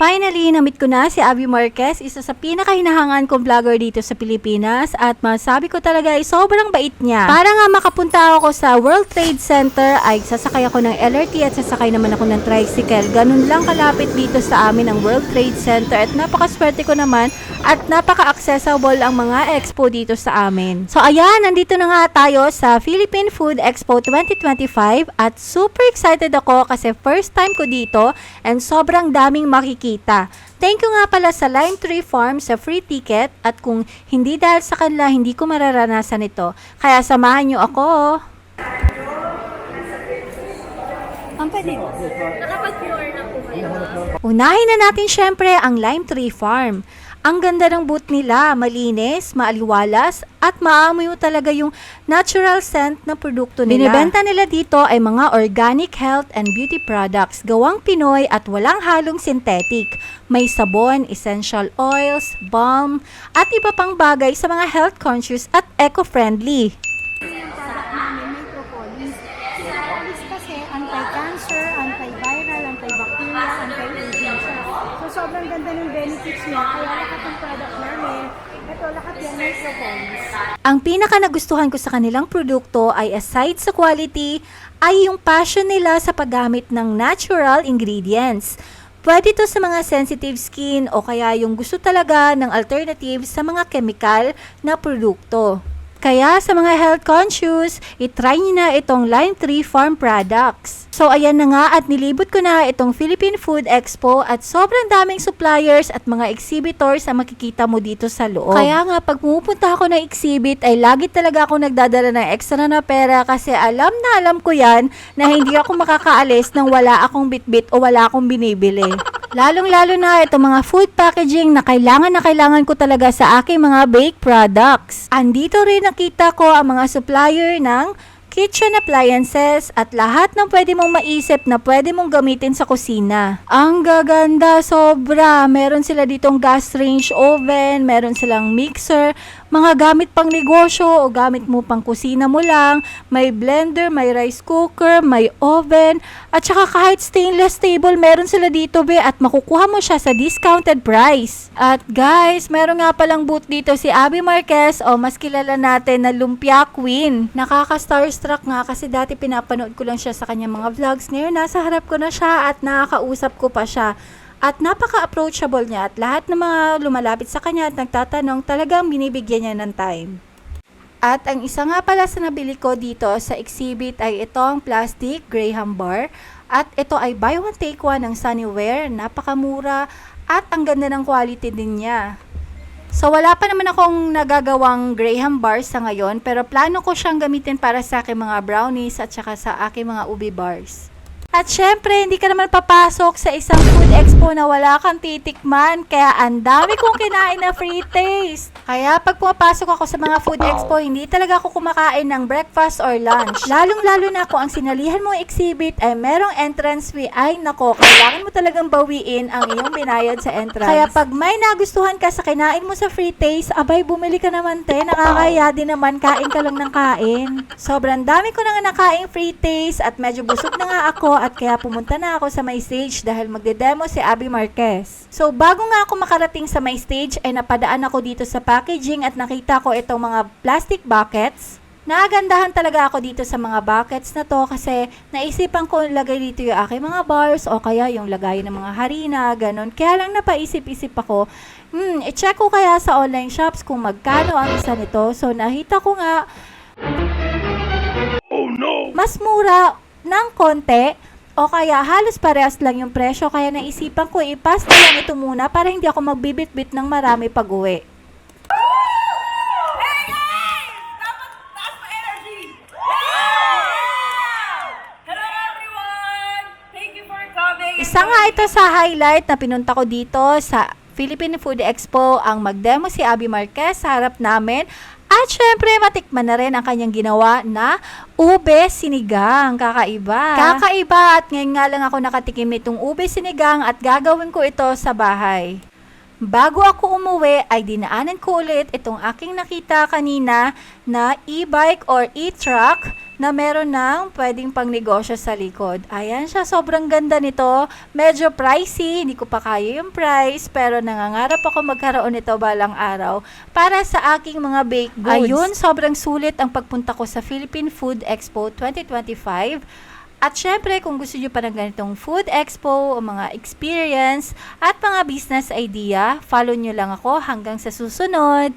Finally, namit ko na si Abby Marquez, isa sa pinakahinahangan kong vlogger dito sa Pilipinas at masabi ko talaga ay sobrang bait niya. Para nga makapunta ako sa World Trade Center ay sasakay ako ng LRT at sasakay naman ako ng tricycle. Ganun lang kalapit dito sa amin ang World Trade Center at napakaswerte ko naman at napaka-accessible ang mga expo dito sa amin. So ayan, nandito na nga tayo sa Philippine Food Expo 2025 at super excited ako kasi first time ko dito and sobrang daming makikita. Thank you nga pala sa Lime Tree Farm sa free ticket at kung hindi dahil sa kanila, hindi ko mararanasan ito. Kaya samahan nyo ako. Ang pwede. Nakapag-floor na po kayo. Unahin na natin syempre ang Lime Tree Farm. Ang ganda ng booth nila, malinis, maaliwalas, at maamoy mo talaga yung natural scent na produkto nila. Binibenta nila dito ay mga organic health and beauty products, gawang Pinoy at walang halong synthetic. May sabon, essential oils, balm, at iba pang bagay sa mga health conscious at eco-friendly. Yung product namin may propolis. Propolis kasi anti-cancer, anti-viral, antibacterial, anti-aging siya. So sobrang ganda ng benefits niya. Kaya lahat ng product namin, ito lahat yan may propolis. Ang pinaka nagustuhan ko sa kanilang produkto ay aside sa quality, ay yung passion nila sa paggamit ng natural ingredients. Pwede to sa mga sensitive skin o kaya yung gusto talaga ng alternative sa mga chemical na produkto. Kaya sa mga health conscious, itry nyo na itong Lime Tree Farm products. So ayan na nga at nilibot ko na itong Philippine Food Expo at sobrang daming suppliers at mga exhibitors ang makikita mo dito sa loob. Kaya nga pag pumupunta ako ng exhibit ay lagi talaga ako nagdadala ng extra na pera kasi alam na alam ko yan na hindi ako makakaalis nang wala akong bitbit o wala akong binibili. Lalong-lalo na itong mga food packaging na kailangan ko talaga sa aking mga baked products. Andito rin nakita ko ang mga supplier ng kitchen appliances at lahat ng pwede mong maisip na pwede mong gamitin sa kusina. Ang gaganda, sobra. Meron sila ditong gas range oven, meron silang mixer, mga gamit pang negosyo o gamit mo pang kusina mo lang, may blender, may rice cooker, may oven, at saka kahit stainless table, meron sila dito be at makukuha mo siya sa discounted price. At guys, meron nga palang booth dito si Abby Marquez o mas kilala natin na Lumpia Queen. Nakaka-starstruck nga kasi dati pinapanood ko lang siya sa kanyang mga vlogs. Ngayon nasa harap ko na siya at nakakausap ko pa siya. At napaka-approachable niya at lahat ng mga lumalapit sa kanya at nagtatanong talagang binibigyan niya ng time. At ang isa nga pala sa nabili ko dito sa exhibit ay itong plastic Graham bar. At ito ay buy one take one ng Sunnywear, napakamura at ang ganda ng quality din niya. So wala pa naman akong nagagawang Graham bars sa ngayon pero plano ko siyang gamitin para sa aking mga brownies at saka sa aking mga ube bars. At syempre, hindi ka naman papasok sa isang food expo na wala kang titikman. Kaya ang dami kong kinain na free taste. Kaya pag pumapasok ako sa mga food expo, hindi talaga ako kumakain ng breakfast or lunch. Lalong-lalo na kung ang sinalihan mong exhibit ay merong entrance fee. Ay nako, kailangan mo talagang bawiin ang iyong binayad sa entrance. Kaya pag may nagustuhan ka sa kinain mo sa free taste, abay bumili ka naman te. Nakakaya din naman, kain ka lang ng kain. Sobrang dami ko na nga nakain free taste at medyo busog na nga ako. At kaya pumunta na ako sa my stage dahil magde-demo si Abby Marquez. So bago nga ako makarating sa my stage ay napadaan ako dito sa packaging at nakita ko itong mga plastic buckets. Naagandahan talaga ako dito sa mga buckets na to kasi naisipan ko lagay dito yung aking mga bars o kaya yung lagay ng mga harina, ganun. Kaya lang napaisip-isip ako, i-check ko kaya sa online shops kung magkano ang isa nito. So nakita ko nga, oh no! Mas mura ng konti o kaya halos parehas lang yung presyo kaya naisipan ko i-pass na lang ito muna para hindi ako magbibit-bit ng marami pag-uwi. Hey guys! Dapat taas pa energy! Hello everyone! Thank you for coming! Isa nga ito sa highlight na pinunta ko dito sa Philippine Food Expo ang magdemo si Abby Marquez sa harap namin. At syempre, matikman na rin ang kanyang ginawa na ube sinigang. Kakaiba. Kakaiba at ngayon nga lang ako nakatikim nitong ube sinigang at gagawin ko ito sa bahay. Bago ako umuwi ay dinaanan ko ulit itong aking nakita kanina na e-bike or e-truck na meron ng pwedeng pangnegosyo sa likod. Ayan siya, sobrang ganda nito. Medyo pricey, hindi ko pa kaya yung price, pero nangangarap ako magkaroon nito balang araw para sa aking mga baked goods. Ayun, sobrang sulit ang pagpunta ko sa Philippine Food Expo 2025. At syempre, kung gusto nyo pa ng ganitong food expo o mga experience at mga business idea, follow nyo lang ako hanggang sa susunod.